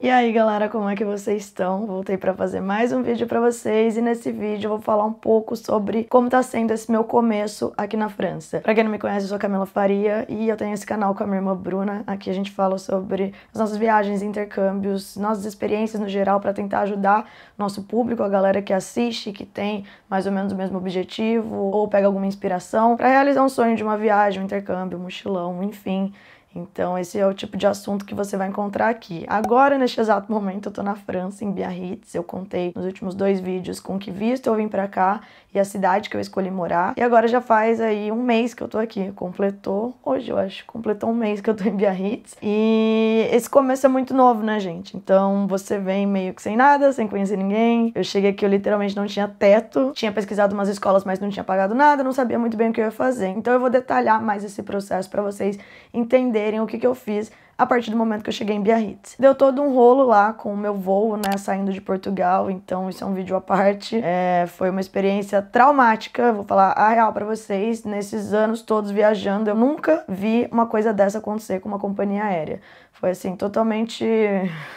E aí galera, como é que vocês estão? Voltei para fazer mais um vídeo para vocês e nesse vídeo eu vou falar um pouco sobre como tá sendo esse meu começo aqui na França. Para quem não me conhece, eu sou a Camila Faria e eu tenho esse canal com a minha irmã Bruna. Aqui a gente fala sobre as nossas viagens, intercâmbios, nossas experiências no geral para tentar ajudar nosso público, a galera que assiste, que tem mais ou menos o mesmo objetivo ou pega alguma inspiração para realizar um sonho de uma viagem, um intercâmbio, um mochilão, enfim. Então esse é o tipo de assunto que você vai encontrar aqui. Agora, neste exato momento, eu tô na França, em Biarritz. Eu contei nos últimos 2 vídeos com que visto eu vim pra cá e a cidade que eu escolhi morar. E agora já faz aí um mês que eu tô aqui. Completou, hoje eu acho, completou um mês que eu tô em Biarritz. E esse começo é muito novo, né, gente? Então você vem meio que sem nada, sem conhecer ninguém. Eu cheguei aqui, eu literalmente não tinha teto. Tinha pesquisado umas escolas, mas não tinha pagado nada, não sabia muito bem o que eu ia fazer. Então eu vou detalhar mais esse processo pra vocês entenderem o que eu fiz a partir do momento que eu cheguei em Biarritz. Deu todo um rolo lá com o meu voo, né, saindo de Portugal, então isso é um vídeo à parte. Foi uma experiência traumática, vou falar a real pra vocês. Nesses anos todos viajando, eu nunca vi uma coisa dessa acontecer com uma companhia aérea. Foi assim, totalmente...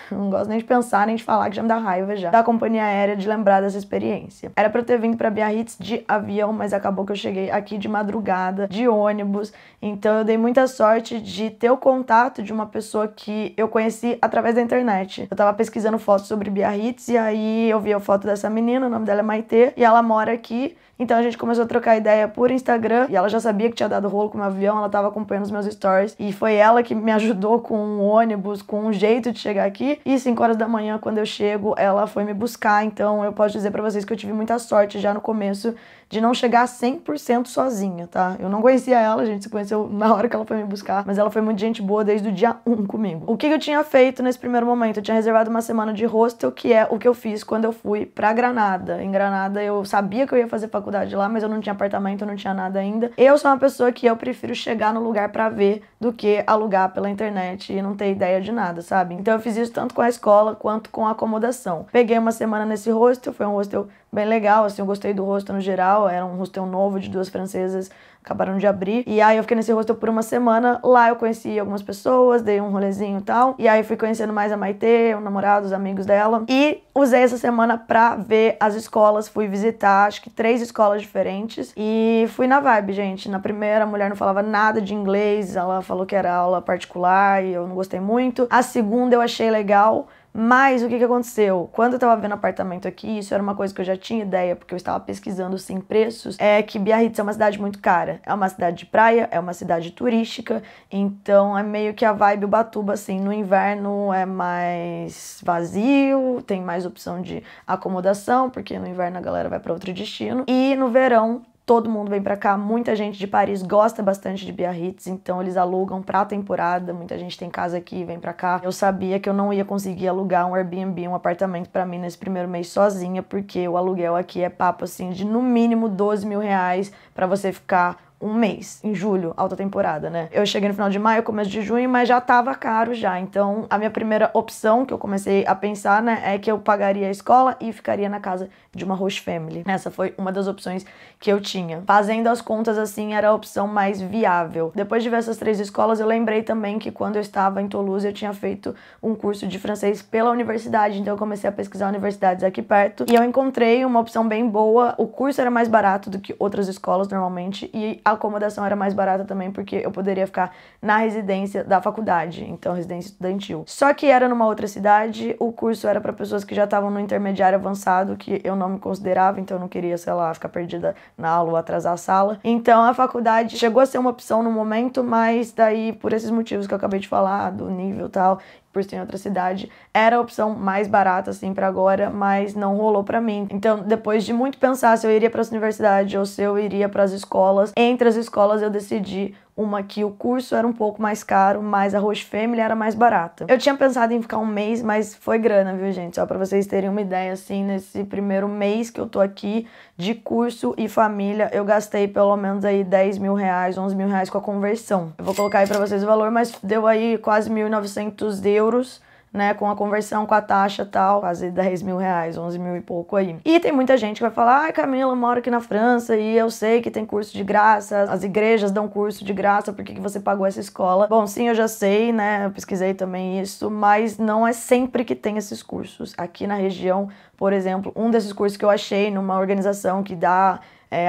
não gosto nem de pensar, nem de falar, que já me dá raiva já da companhia aérea, de lembrar dessa experiência. Era pra eu ter vindo pra Biarritz de avião, mas acabou que eu cheguei aqui de madrugada, de ônibus. Então eu dei muita sorte de ter o contato de uma pessoa que eu conheci através da internet. Eu tava pesquisando fotos sobre Biarritz e aí eu vi a foto dessa menina, o nome dela é Maitê, e ela mora aqui. Então a gente começou a trocar ideia por Instagram e ela já sabia que tinha dado rolo com o meu avião, ela tava acompanhando os meus stories e foi ela que me ajudou com um ônibus, com um jeito de chegar aqui. E 5 horas da manhã, quando eu chego, ela foi me buscar. Então eu posso dizer pra vocês que eu tive muita sorte já no começo de não chegar 100% sozinha, tá? Eu não conhecia ela, a gente se conheceu na hora que ela foi me buscar, mas ela foi muito gente boa desde o dia 1 comigo. O que eu tinha feito nesse primeiro momento? Eu tinha reservado uma semana de hostel, que é o que eu fiz quando eu fui pra Granada. Em Granada eu sabia que eu ia fazer faculdade lá, mas eu não tinha apartamento, eu não tinha nada ainda. Eu sou uma pessoa que eu prefiro chegar no lugar pra ver do que alugar pela internet e não ter ideia de nada, sabe? Então eu fiz isso tanto com a escola quanto com a acomodação. Peguei uma semana nesse hostel, foi um hostel bem legal, assim, eu gostei do hostel no geral, era um hostel novo de 2 francesas, acabaram de abrir, e aí eu fiquei nesse hostel por uma semana. Lá eu conheci algumas pessoas, dei um rolezinho e tal, e aí fui conhecendo mais a Maitê, o namorado, os amigos dela, e usei essa semana pra ver as escolas. Fui visitar, acho que 3 escolas diferentes, e fui na vibe, gente. Na primeira, a mulher não falava nada de inglês, ela falou que era aula particular, e eu não gostei muito. A segunda eu achei legal, mas o que aconteceu? Quando eu tava vendo apartamento aqui, isso era uma coisa que eu já tinha ideia, porque eu estava pesquisando sim preços, é que Biarritz é uma cidade muito cara. É uma cidade de praia, é uma cidade turística, então é meio que a vibe Ubatuba, assim. No inverno é mais vazio, tem mais opção de acomodação, porque no inverno a galera vai para outro destino. E no verão todo mundo vem pra cá, muita gente de Paris gosta bastante de Biarritz, então eles alugam pra temporada, muita gente tem casa aqui e vem pra cá. Eu sabia que eu não ia conseguir alugar um Airbnb, um apartamento pra mim nesse primeiro mês sozinha, porque o aluguel aqui é papo assim de no mínimo 12 mil reais pra você ficar um mês, em julho, alta temporada, né? Eu cheguei no final de maio, começo de junho, mas já tava caro já. Então, a minha primeira opção que eu comecei a pensar, né, é que eu pagaria a escola e ficaria na casa de uma host family. Essa foi uma das opções que eu tinha. Fazendo as contas assim, era a opção mais viável. Depois de ver essas 3 escolas, eu lembrei também que quando eu estava em Toulouse, eu tinha feito um curso de francês pela universidade, então eu comecei a pesquisar universidades aqui perto, e eu encontrei uma opção bem boa. O curso era mais barato do que outras escolas normalmente, e a acomodação era mais barata também, porque eu poderia ficar na residência da faculdade, então residência estudantil. Só que era numa outra cidade, o curso era para pessoas que já estavam no intermediário avançado, que eu não me considerava, então eu não queria, sei lá, ficar perdida na aula ou atrasar a sala. Então a faculdade chegou a ser uma opção no momento, mas daí, por esses motivos que eu acabei de falar, do nível e tal, por ser em outra cidade, era a opção mais barata, assim, pra agora, mas não rolou pra mim. Então, depois de muito pensar se eu iria pra essa universidade ou se eu iria pras escolas, entre as escolas eu decidi uma que o curso era um pouco mais caro, mas a host family era mais barata. Eu tinha pensado em ficar um mês, mas foi grana, viu, gente? Só pra vocês terem uma ideia, assim, nesse primeiro mês que eu tô aqui de curso e família, eu gastei pelo menos aí 10 mil reais, 11 mil reais com a conversão. Eu vou colocar aí pra vocês o valor, mas deu aí quase 1.900 euros, né, com a conversão, com a taxa e tal, quase 10 mil reais, 11 mil e pouco aí. E tem muita gente que vai falar, ai Camila, eu moro aqui na França e eu sei que tem curso de graça, as igrejas dão curso de graça, por que você pagou essa escola? Bom, sim, eu já sei, né, eu pesquisei também isso, mas não é sempre que tem esses cursos. Aqui na região, por exemplo, um desses cursos que eu achei numa organização que dá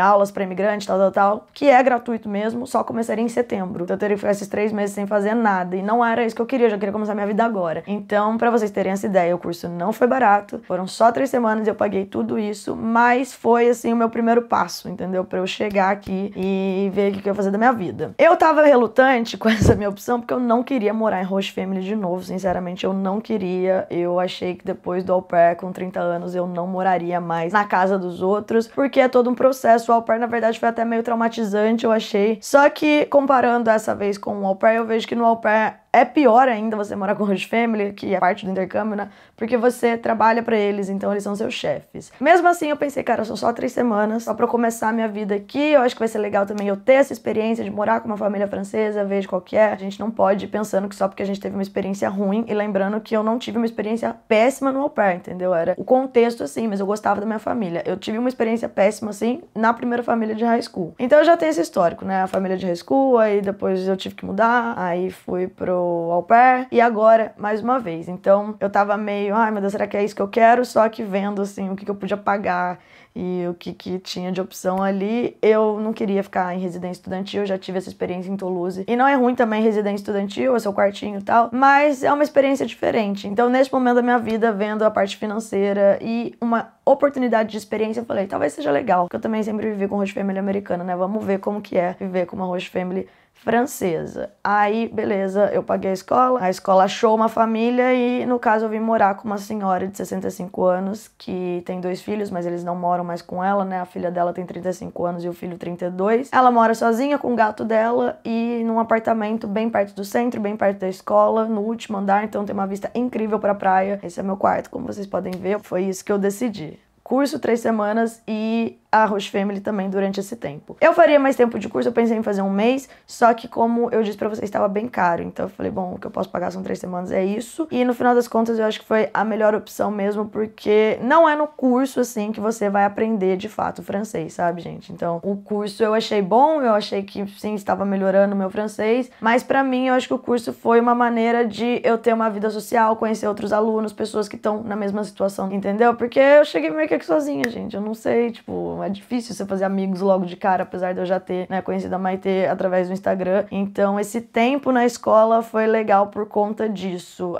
aulas para imigrantes, tal, que é gratuito mesmo, só começaria em setembro. Então eu teria que ficar esses 3 meses sem fazer nada, e não era isso que eu queria, eu já queria começar minha vida agora. Então, para vocês terem essa ideia, o curso não foi barato, foram só 3 semanas e eu paguei tudo isso, mas foi, assim, o meu primeiro passo, entendeu? Para eu chegar aqui e ver o que eu ia fazer da minha vida. Eu tava relutante com essa minha opção, porque eu não queria morar em Host Family de novo, sinceramente, eu não queria. Eu achei que depois do au pair, com 30 anos, eu não moraria mais na casa dos outros, porque é todo um processo. O au pair, na verdade, foi até meio traumatizante, eu achei. Só que, comparando essa vez com o au pair, eu vejo que no au pair é pior ainda você morar com host family, que é parte do intercâmbio, né? Porque você trabalha pra eles, então eles são seus chefes. Mesmo assim, eu pensei, cara, são só 3 semanas, só pra eu começar a minha vida aqui. Eu acho que vai ser legal também eu ter essa experiência de morar com uma família francesa, vejo qual que é. A gente não pode ir pensando que só porque a gente teve uma experiência ruim, e lembrando que eu não tive uma experiência péssima no au pair, entendeu? Era o contexto assim, mas eu gostava da minha família. Eu tive uma experiência péssima, assim, na primeira família de high school. Então eu já tenho esse histórico, né? A família de high school, aí depois eu tive que mudar, aí fui pro au pair, e agora, mais uma vez. Então, eu tava meio, ai meu Deus, será que é isso que eu quero? Só que vendo, assim, o que eu podia pagar e o que tinha de opção ali, eu não queria ficar em residência estudantil, eu já tive essa experiência em Toulouse. E não é ruim também residência estudantil, é seu quartinho e tal, mas é uma experiência diferente. Então, nesse momento da minha vida, vendo a parte financeira e uma oportunidade de experiência, eu falei, talvez seja legal, porque eu também sempre vivi com host family americana, né? Vamos ver como que é viver com uma host family francesa. Aí, beleza, eu paguei a escola achou uma família e, no caso, eu vim morar com uma senhora de 65 anos, que tem 2 filhos, mas eles não moram mais com ela, né? A filha dela tem 35 anos e o filho 32. Ela mora sozinha com o gato dela e num apartamento bem perto do centro, bem perto da escola, no último andar, então tem uma vista incrível pra praia. Esse é meu quarto, como vocês podem ver, foi isso que eu decidi. Curso 3 semanas e a host family também durante esse tempo. Eu faria mais tempo de curso, eu pensei em fazer 1 mês, só que como eu disse pra vocês, estava bem caro, então eu falei, bom, o que eu posso pagar são 3 semanas, é isso. E no final das contas eu acho que foi a melhor opção mesmo, porque não é no curso, assim, que você vai aprender de fato francês, sabe, gente? Então, o curso eu achei bom, eu achei que sim, estava melhorando o meu francês, mas pra mim eu acho que o curso foi uma maneira de eu ter uma vida social, conhecer outros alunos, pessoas que estão na mesma situação, entendeu? Porque eu cheguei meio que aqui sozinha, gente, eu não sei, tipo, é difícil você fazer amigos logo de cara, apesar de eu já ter, né, conhecido a Maitê através do Instagram. Então, esse tempo na escola foi legal por conta disso.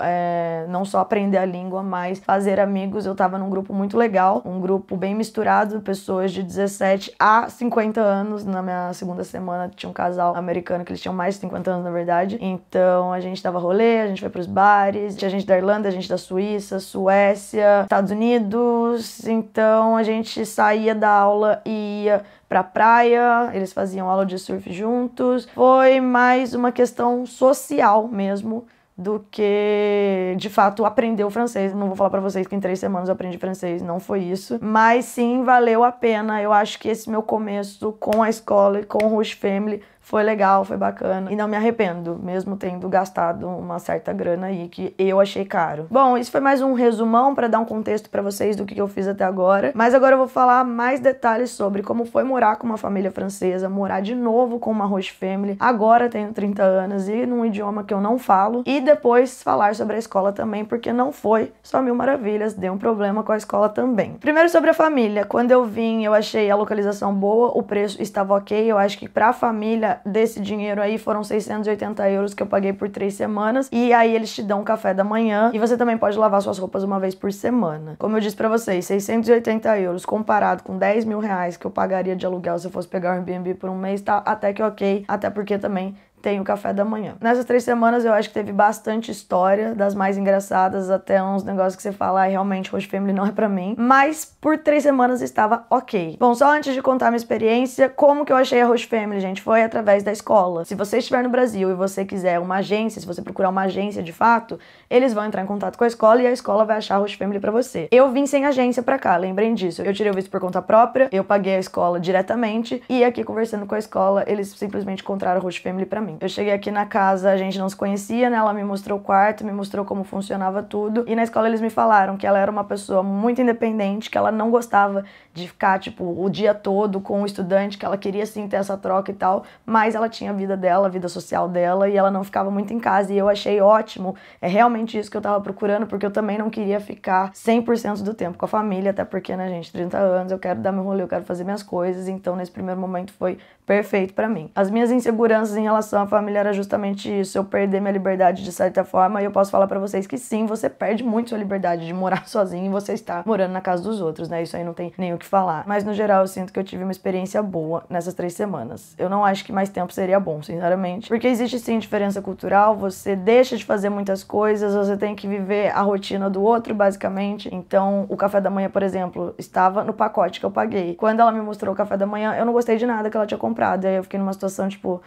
Não só aprender a língua, mas fazer amigos. Eu tava num grupo muito legal, um grupo bem misturado, pessoas de 17 a 50 anos. Na minha segunda semana tinha um casal americano que eles tinham mais de 50 anos, na verdade. Então, a gente dava rolê, a gente foi pros bares, tinha gente da Irlanda, gente da Suíça, Suécia, Estados Unidos. Então, a gente saía da aula e ia pra praia, eles faziam aula de surf juntos. Foi mais uma questão social mesmo do que, de fato, aprender o francês. Não vou falar pra vocês que em 3 semanas eu aprendi francês, não foi isso. Mas sim, valeu a pena. Eu acho que esse meu começo com a escola e com o host family foi legal, foi bacana. E não me arrependo, mesmo tendo gastado uma certa grana aí, que eu achei caro. Bom, isso foi mais um resumão pra dar um contexto pra vocês do que eu fiz até agora. Mas agora eu vou falar mais detalhes sobre como foi morar com uma família francesa, morar de novo com uma host family. Agora tenho 30 anos e num idioma que eu não falo. E depois falar sobre a escola também, porque não foi só mil maravilhas, deu um problema com a escola também. Primeiro sobre a família. Quando eu vim, eu achei a localização boa, o preço estava ok. Eu acho que pra família desse dinheiro aí foram 680 euros que eu paguei por 3 semanas. E aí eles te dão café da manhã e você também pode lavar suas roupas uma vez por semana. Como eu disse pra vocês, 680 euros comparado com 10 mil reais que eu pagaria de aluguel se eu fosse pegar um Airbnb por 1 mês, tá até que ok, até porque também tem o café da manhã. Nessas 3 semanas eu acho que teve bastante história, das mais engraçadas até uns negócios que você fala, ah, realmente host family não é pra mim, mas por 3 semanas estava ok. Bom, só antes de contar minha experiência, como que eu achei a host family, gente, foi através da escola. Se você estiver no Brasil e você quiser uma agência, se você procurar uma agência de fato, eles vão entrar em contato com a escola e a escola vai achar a host family pra você. Eu vim sem agência pra cá, lembrem disso. Eu tirei o visto por conta própria, eu paguei a escola diretamente e aqui conversando com a escola, eles simplesmente encontraram a host family pra mim. mim. Eu cheguei aqui na casa, a gente não se conhecia, né? Ela me mostrou o quarto, me mostrou como funcionava tudo. E na escola eles me falaram que ela era uma pessoa muito independente, que ela não gostava de ficar, tipo, o dia todo com o estudante, que ela queria sim ter essa troca e tal, mas ela tinha a vida dela, a vida social dela, e ela não ficava muito em casa. E eu achei ótimo, é realmente isso que eu tava procurando, porque eu também não queria ficar 100% do tempo com a família, até porque, né, gente, 30 anos, eu quero dar meu rolê, eu quero fazer minhas coisas, então nesse primeiro momento foi perfeito pra mim. As minhas inseguranças em relação à família era justamente isso, eu perder minha liberdade de certa forma, e eu posso falar pra vocês que sim, você perde muito sua liberdade de morar sozinho e você está morando na casa dos outros, né, isso aí não tem nem o que falar. Mas no geral eu sinto que eu tive uma experiência boa nessas 3 semanas. Eu não acho que mais tempo seria bom, sinceramente, porque existe sim diferença cultural, você deixa de fazer muitas coisas, você tem que viver a rotina do outro, basicamente. Então, o café da manhã, por exemplo, estava no pacote que eu paguei. Quando ela me mostrou o café da manhã, eu não gostei de nada que ela tinha comprado. Aí eu fiquei numa situação, tipo,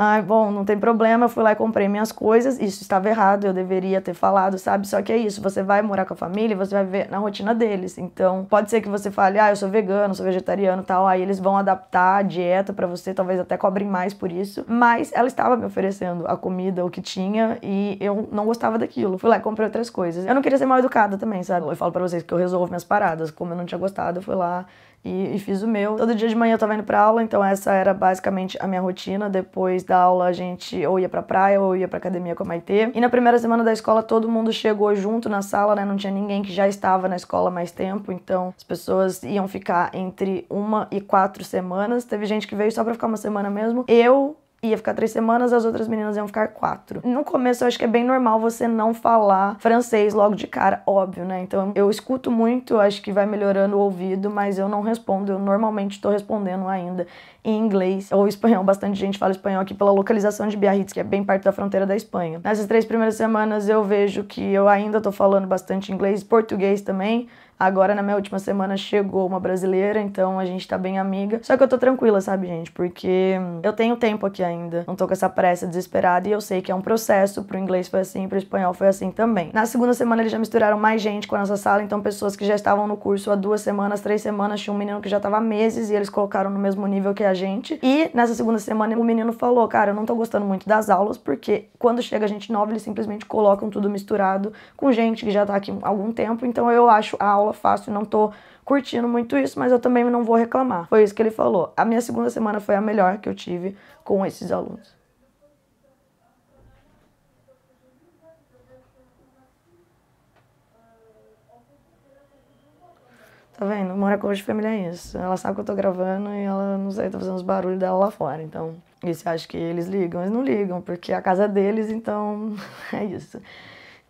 ai, bom, não tem problema, eu fui lá e comprei minhas coisas, isso estava errado, eu deveria ter falado, sabe? Só que é isso, você vai morar com a família e você vai viver na rotina deles. Então, pode ser que você fale, eu sou vegano, sou vegetariano e tal, aí eles vão adaptar a dieta pra você, talvez até cobrem mais por isso. Mas ela estava me oferecendo a comida, o que tinha, e eu não gostava daquilo. Fui lá e comprei outras coisas. Eu não queria ser mal educada também, sabe? Eu falo pra vocês que eu resolvo minhas paradas. Como eu não tinha gostado, eu fui lá e fiz o meu. Todo dia de manhã eu tava indo pra aula, então essa era basicamente a minha rotina. Depois da aula a gente ou ia pra praia ou ia pra academia com a Maitê. E na primeira semana da escola todo mundo chegou junto na sala, né? Não tinha ninguém que já estava na escola há mais tempo, então as pessoas iam ficar entre 1 e 4 semanas. Teve gente que veio só pra ficar uma semana mesmo. Eu ia ficar 3 semanas, as outras meninas iam ficar 4. No começo eu acho que é bem normal você não falar francês logo de cara, óbvio, né? Então eu escuto muito, acho que vai melhorando o ouvido, mas eu não respondo, eu normalmente tô respondendo ainda em inglês ou espanhol. Bastante gente fala espanhol aqui pela localização de Biarritz, que é bem perto da fronteira da Espanha. Nessas 3 primeiras semanas eu vejo que eu ainda tô falando bastante inglês, português também. Agora, na minha última semana, chegou uma brasileira, então a gente tá bem amiga. Só que eu tô tranquila, sabe, gente? Porque eu tenho tempo aqui ainda. Não tô com essa pressa desesperada e eu sei que é um processo. Pro inglês foi assim, pro espanhol foi assim também. Na segunda semana, eles já misturaram mais gente com a nossa sala, então pessoas que já estavam no curso há 2 semanas, 3 semanas, tinha um menino que já tava há meses e eles colocaram no mesmo nível que a gente. E nessa segunda semana, o menino falou, cara, eu não tô gostando muito das aulas, porque quando chega gente nova, eles simplesmente colocam tudo misturado com gente que já tá aqui há algum tempo, então eu acho a aula fácil, não tô curtindo muito isso, mas eu também não vou reclamar. Foi isso que ele falou. A minha segunda semana foi a melhor que eu tive com esses alunos. Tá vendo? Morar com de família é isso. Ela sabe que eu tô gravando e ela, não sei, tá fazendo os barulhos dela lá fora. Então, isso eu acho que eles ligam. Eles não ligam, porque é a casa deles, então é isso.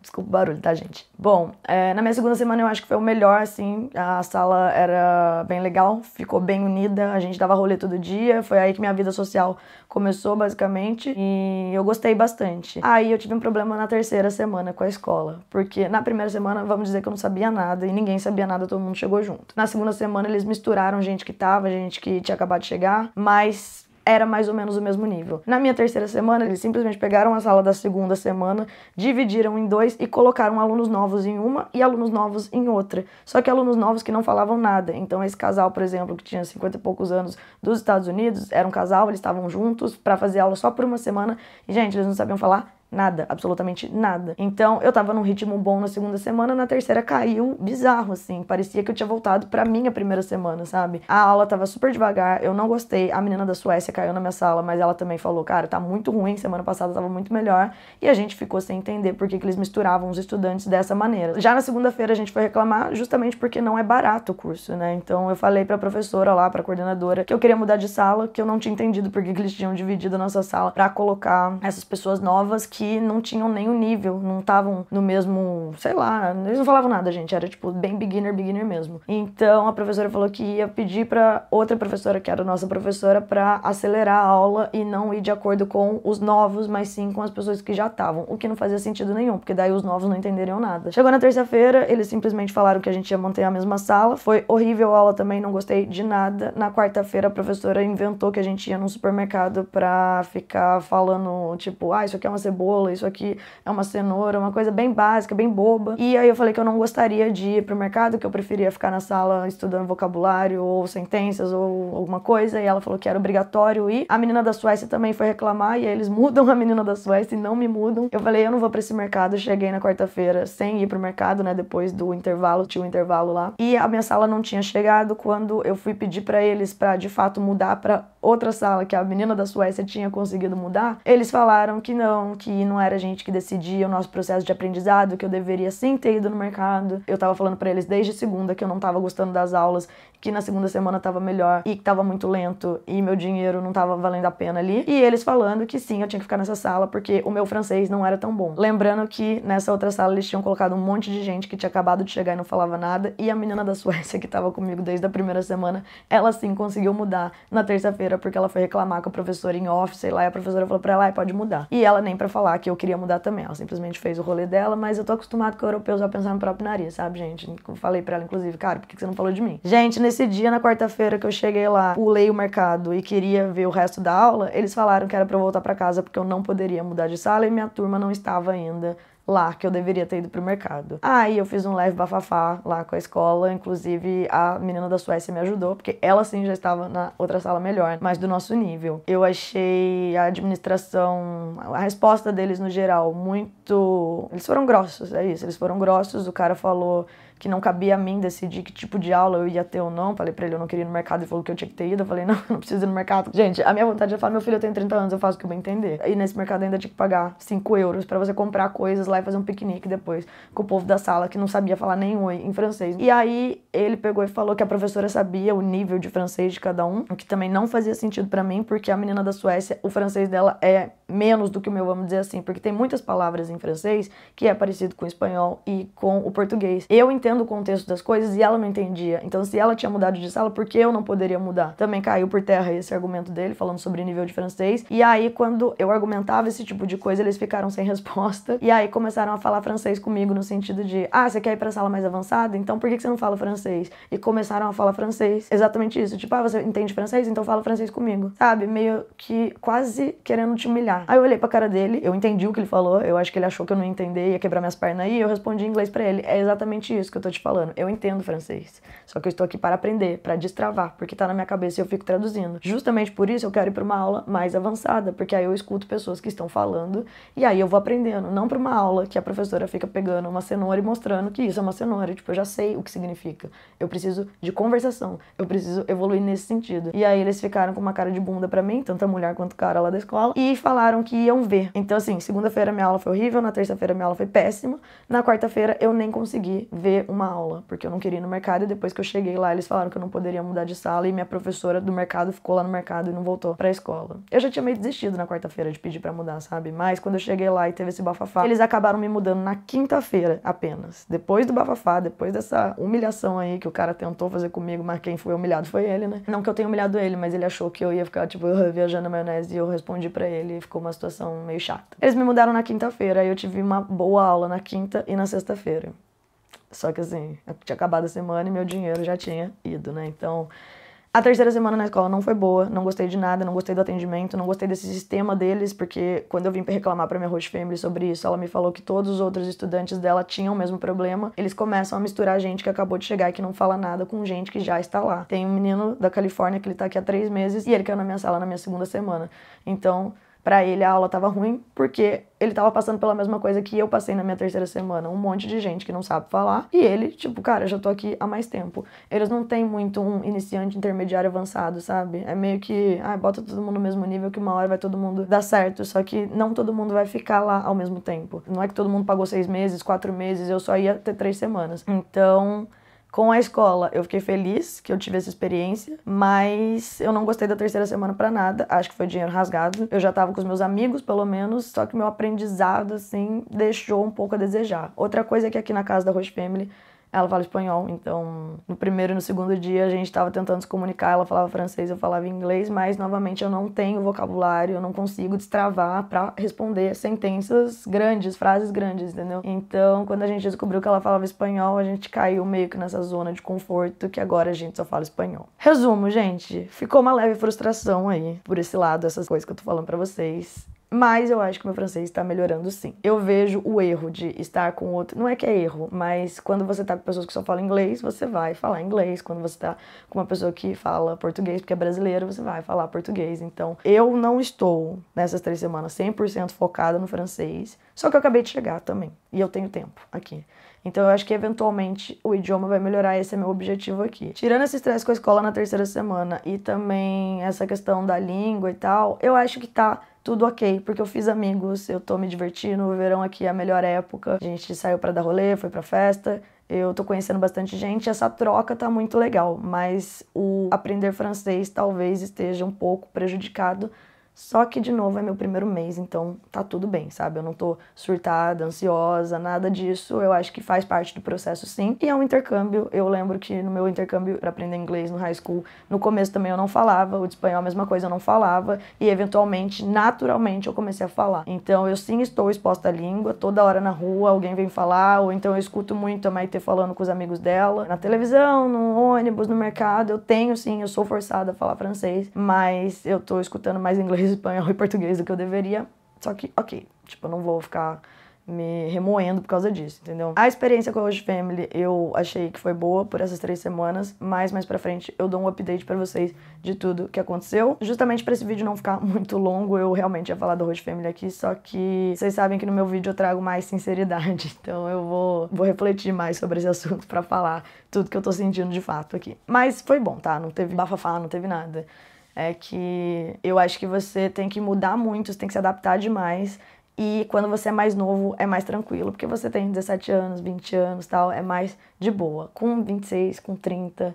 Desculpa o barulho, tá, gente? Bom, na minha segunda semana eu acho que foi o melhor, assim. A sala era bem legal, ficou bem unida, a gente dava rolê todo dia. Foi aí que minha vida social começou, basicamente, e eu gostei bastante. Aí eu tive um problema na terceira semana com a escola, porque na primeira semana, vamos dizer que eu não sabia nada, e ninguém sabia nada, todo mundo chegou junto. Na segunda semana eles misturaram gente que tava, gente que tinha acabado de chegar, mas era mais ou menos o mesmo nível. Na minha terceira semana, eles simplesmente pegaram a sala da segunda semana, dividiram em 2 e colocaram alunos novos em uma e alunos novos em outra. Só que alunos novos que não falavam nada. Então esse casal, por exemplo, que tinha 50 e poucos anos dos Estados Unidos, era um casal, eles estavam juntos pra fazer aula só por uma semana e, gente, eles não sabiam falar nada, absolutamente nada. Então, eu tava num ritmo bom na segunda semana, na terceira caiu bizarro, assim. Parecia que eu tinha voltado pra minha primeira semana, sabe? A aula tava super devagar, eu não gostei. A menina da Suécia caiu na minha sala, mas ela também falou, cara, tá muito ruim, semana passada tava muito melhor. E a gente ficou sem entender por que eles misturavam os estudantes dessa maneira. Já na segunda-feira a gente foi reclamar justamente porque não é barato o curso, né? Então, eu falei pra professora lá, pra coordenadora, que eu queria mudar de sala, que eu não tinha entendido por que eles tinham dividido a nossa sala pra colocar essas pessoas novas que não tinham nem o nível, não estavam no mesmo, sei lá, eles não falavam nada, gente, era tipo bem beginner mesmo. Então a professora falou que ia pedir pra outra professora, que era a nossa professora, pra acelerar a aula e não ir de acordo com os novos, mas sim com as pessoas que já estavam, o que não fazia sentido nenhum, porque daí os novos não entenderiam nada. Chegou na terça-feira, eles simplesmente falaram que a gente ia manter a mesma sala, foi horrível a aula também, não gostei de nada. Na quarta-feira a professora inventou que a gente ia num supermercado pra ficar falando, tipo, isso aqui é uma cebola, cebola, isso aqui é uma cenoura, uma coisa bem básica, bem boba. E aí eu falei que eu não gostaria de ir pro mercado, que eu preferia ficar na sala estudando vocabulário ou sentenças ou alguma coisa, e ela falou que era obrigatório ir. A menina da Suécia também foi reclamar, e aí eles mudam a menina da Suécia e não me mudam. Eu falei, eu não vou pra esse mercado. Cheguei na quarta-feira sem ir pro mercado, né, depois do intervalo, tinha um intervalo lá, e a minha sala não tinha chegado. Quando eu fui pedir pra eles pra, de fato, mudar pra outra sala que a menina da Suécia tinha conseguido mudar, eles falaram que não era a gente que decidia o nosso processo de aprendizado, que eu deveria sim ter ido no mercado. Eu tava falando pra eles desde segunda que eu não tava gostando das aulas, que na segunda semana tava melhor e que tava muito lento e meu dinheiro não tava valendo a pena ali. E eles falando que sim, eu tinha que ficar nessa sala porque o meu francês não era tão bom. Lembrando que nessa outra sala eles tinham colocado um monte de gente que tinha acabado de chegar e não falava nada, e a menina da Suécia que tava comigo desde a primeira semana, ela sim conseguiu mudar na terça-feira porque ela foi reclamar com a professora em off, sei lá, e a professora falou pra ela, pode mudar. E ela nem pra falar que eu queria mudar também, ela simplesmente fez o rolê dela, mas eu tô acostumado com europeus a pensar no próprio nariz, sabe, gente? Eu falei pra ela, inclusive, cara, por que você não falou de mim? Gente, nesse dia, na quarta-feira que eu cheguei lá, pulei o mercado e queria ver o resto da aula, eles falaram que era pra eu voltar pra casa porque eu não poderia mudar de sala e minha turma não estava ainda lá, que eu deveria ter ido pro mercado. Aí eu fiz um leve bafafá lá com a escola, inclusive a menina da Suécia me ajudou, porque ela sim já estava na outra sala melhor, mas do nosso nível. Eu achei a administração, a resposta deles no geral, muito... Eles foram grossos, é isso, eles foram grossos. O cara falou que não cabia a mim decidir que tipo de aula eu ia ter ou não. Falei pra ele, eu não queria ir no mercado, ele falou que eu tinha que ter ido. Eu falei, não, eu não preciso ir no mercado. Gente, a minha vontade é falar, meu filho, eu tenho 30 anos, eu faço o que eu bem entender. E nesse mercado eu ainda tinha que pagar 5 euros pra você comprar coisas lá e fazer um piquenique depois com o povo da sala que não sabia falar nem oi em francês. E aí ele pegou e falou que a professora sabia o nível de francês de cada um, o que também não fazia sentido pra mim, porque a menina da Suécia, o francês dela é menos do que o meu, vamos dizer assim, porque tem muitas palavras em francês que é parecido com o espanhol e com o português. Eu entendo o contexto das coisas e ela não entendia. Então, se ela tinha mudado de sala, por que eu não poderia mudar? Também caiu por terra esse argumento dele, falando sobre nível de francês. E aí, quando eu argumentava esse tipo de coisa, eles ficaram sem resposta. E aí, começaram a falar francês comigo no sentido de, você quer ir pra sala mais avançada? Então, por que você não fala francês? E começaram a falar francês. Exatamente isso. Tipo, você entende francês? Então fala francês comigo. Sabe? Meio que quase querendo te humilhar. Aí eu olhei pra cara dele, eu entendi o que ele falou, eu acho que ele achou que eu não ia entender, ia quebrar minhas pernas aí, e eu respondi em inglês pra ele. É exatamente isso que eu tô te falando. Eu entendo francês. Só que eu estou aqui para aprender, para destravar, porque tá na minha cabeça e eu fico traduzindo. Justamente por isso eu quero ir pra uma aula mais avançada, porque aí eu escuto pessoas que estão falando e aí eu vou aprendendo. Não pra uma aula que a professora fica pegando uma cenoura e mostrando que isso é uma cenoura. Tipo, eu já sei o que significa. Eu preciso de conversação. Eu preciso evoluir nesse sentido. E aí eles ficaram com uma cara de bunda pra mim, tanto a mulher quanto o cara lá da escola, e falaram que iam ver. Então, assim, segunda-feira minha aula foi horrível, na terça-feira minha aula foi péssima, na quarta-feira eu nem consegui ver uma aula, porque eu não queria ir no mercado, e depois que eu cheguei lá, eles falaram que eu não poderia mudar de sala, e minha professora do mercado ficou lá no mercado e não voltou pra escola. Eu já tinha meio desistido na quarta-feira de pedir pra mudar, sabe? Mas quando eu cheguei lá e teve esse bafafá, eles acabaram me mudando na quinta-feira apenas. Depois do bafafá, depois dessa humilhação aí que o cara tentou fazer comigo, mas quem foi humilhado foi ele, né? Não que eu tenha humilhado ele, mas ele achou que eu ia ficar, tipo, viajando na maionese, e eu respondi pra ele e ficou uma situação meio chata. Eles me mudaram na quinta-feira, aí eu tive uma boa aula na quinta e na sexta-feira. Só que assim, eu tinha acabado a semana e meu dinheiro já tinha ido, né? Então, a terceira semana na escola não foi boa, não gostei de nada, não gostei do atendimento, não gostei desse sistema deles, porque quando eu vim reclamar pra minha host family sobre isso, ela me falou que todos os outros estudantes dela tinham o mesmo problema. Eles começam a misturar gente que acabou de chegar e que não fala nada com gente que já está lá. Tem um menino da Califórnia que ele tá aqui há 3 meses e ele caiu na minha sala na minha segunda semana. Então, pra ele a aula tava ruim porque ele tava passando pela mesma coisa que eu passei na minha terceira semana. Um monte de gente que não sabe falar. E ele, tipo, cara, eu já tô aqui há mais tempo. Eles não têm muito um iniciante, intermediário, avançado, sabe? É meio que, bota todo mundo no mesmo nível que uma hora vai todo mundo dar certo. Só que não todo mundo vai ficar lá ao mesmo tempo. Não é que todo mundo pagou 6 meses, 4 meses, eu só ia ter 3 semanas. Então, com a escola, eu fiquei feliz que eu tive essa experiência, mas eu não gostei da terceira semana pra nada, acho que foi dinheiro rasgado. Eu já tava com os meus amigos, pelo menos, só que meu aprendizado, assim, deixou um pouco a desejar. Outra coisa é que aqui na casa da Host Family, ela fala espanhol, então no primeiro e no segundo dia a gente tava tentando se comunicar, ela falava francês, eu falava inglês, mas novamente eu não tenho vocabulário, eu não consigo destravar pra responder sentenças grandes, frases grandes, entendeu? Então, quando a gente descobriu que ela falava espanhol, a gente caiu meio que nessa zona de conforto, que agora a gente só fala espanhol. Resumo, gente, ficou uma leve frustração aí, por esse lado, essas coisas que eu tô falando pra vocês. Mas eu acho que meu francês tá melhorando sim. Eu vejo o erro de estar com outro, não é que é erro, mas quando você tá com pessoas que só falam inglês, você vai falar inglês. Quando você tá com uma pessoa que fala português, porque é brasileiro, você vai falar português. Então, eu não estou nessas 3 semanas 100% focada no francês, só que eu acabei de chegar também, e eu tenho tempo aqui. Então eu acho que eventualmente o idioma vai melhorar, esse é meu objetivo aqui. Tirando esse estresse com a escola na 3ª semana e também essa questão da língua e tal, eu acho que tá tudo ok, porque eu fiz amigos, eu tô me divertindo, o verão aqui é a melhor época, a gente saiu pra dar rolê, foi pra festa, eu tô conhecendo bastante gente, essa troca tá muito legal, mas o aprender francês talvez esteja um pouco prejudicado. Só que, de novo, é meu primeiro mês, então tá tudo bem, sabe? Eu não tô surtada, ansiosa, nada disso. Eu acho que faz parte do processo, sim. E é um intercâmbio. Eu lembro que no meu intercâmbio pra aprender inglês no high school, no começo também eu não falava, o de espanhol a mesma coisa, eu não falava. E, eventualmente, naturalmente, eu comecei a falar. Então, eu sim estou exposta à língua. Toda hora na rua alguém vem falar, ou então eu escuto muito a Maite falando com os amigos dela. Na televisão, no ônibus, no mercado, eu tenho sim, eu sou forçada a falar francês, mas eu tô escutando mais inglês, espanhol e português do que eu deveria, só que, ok, tipo, eu não vou ficar me remoendo por causa disso, entendeu? A experiência com a Host Family eu achei que foi boa por essas 3 semanas, mas mais pra frente eu dou um update pra vocês de tudo que aconteceu. Justamente pra esse vídeo não ficar muito longo, eu realmente ia falar da Host Family aqui, só que vocês sabem que no meu vídeo eu trago mais sinceridade, então eu vou refletir mais sobre esse assunto pra falar tudo que eu tô sentindo de fato aqui. Mas foi bom, tá? Não teve bafafá, não teve nada. É que eu acho que você tem que mudar muito, você tem que se adaptar demais. E quando você é mais novo, é mais tranquilo, porque você tem 17 anos, 20 anos, tal, é mais de boa. Com 26, com 30,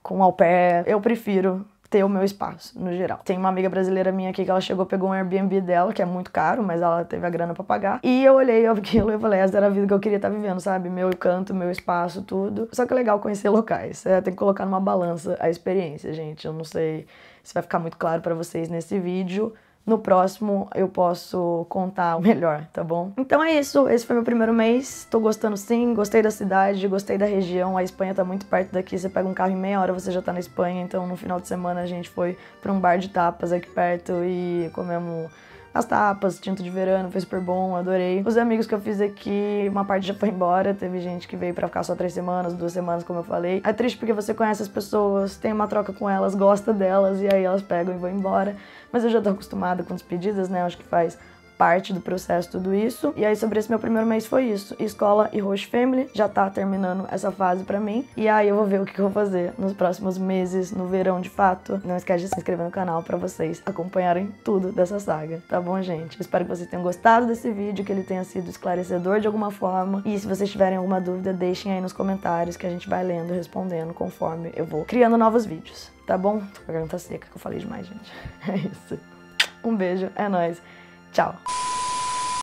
com au pair, eu prefiro ter o meu espaço, no geral. Tem uma amiga brasileira minha aqui que ela chegou, pegou um Airbnb dela, que é muito caro, mas ela teve a grana pra pagar. E eu olhei aquilo e falei, essa era a vida que eu queria estar vivendo, sabe? Meu canto, meu espaço, tudo. Só que é legal conhecer locais. Tem que colocar numa balança a experiência, gente. Eu não sei se vai ficar muito claro pra vocês nesse vídeo. No próximo eu posso contar melhor, tá bom? Então é isso, esse foi meu primeiro mês, tô gostando sim, gostei da cidade, gostei da região, a Espanha tá muito perto daqui, você pega um carro em meia hora, você já tá na Espanha, então no final de semana a gente foi pra um bar de tapas aqui perto e comemos as tapas, tinto de verano, foi super bom, adorei. Os amigos que eu fiz aqui, uma parte já foi embora, teve gente que veio pra ficar só 3 semanas, 2 semanas, como eu falei. É triste porque você conhece as pessoas, tem uma troca com elas, gosta delas, e aí elas pegam e vão embora. Mas eu já tô acostumada com despedidas, né, acho que faz parte do processo tudo isso. E aí sobre esse meu primeiro mês foi isso, escola e Host Family, já tá terminando essa fase pra mim. E aí eu vou ver o que eu vou fazer nos próximos meses, no verão de fato. Não esquece de se inscrever no canal pra vocês acompanharem tudo dessa saga, tá bom, gente? Espero que vocês tenham gostado desse vídeo, que ele tenha sido esclarecedor de alguma forma. E se vocês tiverem alguma dúvida, deixem aí nos comentários que a gente vai lendo e respondendo conforme eu vou criando novos vídeos, tá bom? Tô com a garganta seca que eu falei demais, gente. É isso. Um beijo, é nóis. Tchau!